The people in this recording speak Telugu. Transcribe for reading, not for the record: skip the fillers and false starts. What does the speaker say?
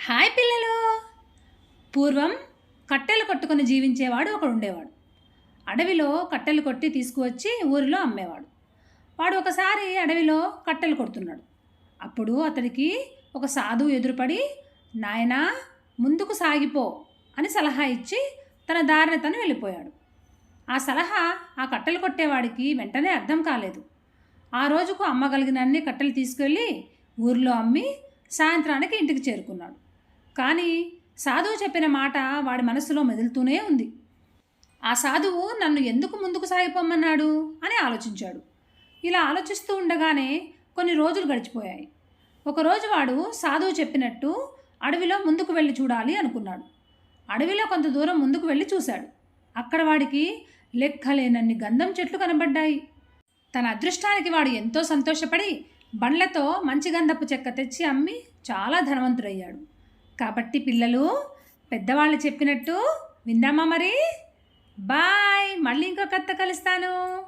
హాయ్ పిల్లలు. పూర్వం కట్టెలు కొట్టుకొని జీవించేవాడు ఒకడు ఉండేవాడు. అడవిలో కట్టెలు కొట్టి తీసుకువచ్చి ఊరిలో అమ్మేవాడు. వాడు ఒకసారి అడవిలో కట్టెలు కొడుతున్నాడు. అప్పుడు అతడికి ఒక సాధువు ఎదురుపడి, నాయనా ముందుకు సాగిపో అని సలహా ఇచ్చి తన దారిన తను వెళ్ళిపోయాడు. ఆ సలహా ఆ కట్టెలు కొట్టేవాడికి వెంటనే అర్థం కాలేదు. ఆ రోజుకు అమ్మగలిగినన్ని కట్టెలు తీసుకెళ్ళి ఊరిలో అమ్మి సాయంత్రానికి ఇంటికి చేరుకున్నాడు. కానీ సాధువు చెప్పిన మాట వాడి మనసులో మెదులుతూనే ఉంది. ఆ సాధువు నన్ను ఎందుకు ముందుకు సాగిపోమన్నాడు అని ఆలోచించాడు. ఇలా ఆలోచిస్తూ ఉండగానే కొన్ని రోజులు గడిచిపోయాయి. ఒకరోజు వాడు సాధువు చెప్పినట్టు అడవిలో ముందుకు వెళ్ళి చూడాలి అనుకున్నాడు. అడవిలో కొంత దూరం ముందుకు వెళ్ళి చూశాడు. అక్కడ వాడికి లెక్కలేనన్ని గంధం చెట్లు కనబడ్డాయి. తన అదృష్టానికి వాడు ఎంతో సంతోషపడి బండ్లతో మంచి గంధపు చెక్క తెచ్చి అమ్మి చాలా ధనవంతుడయ్యాడు. కాబట్టి పిల్లలు, పెద్దవాళ్ళు చెప్పినట్టు విందామా మరి? బాయ్. మళ్ళీ ఇంకో కథ కలుస్తాను.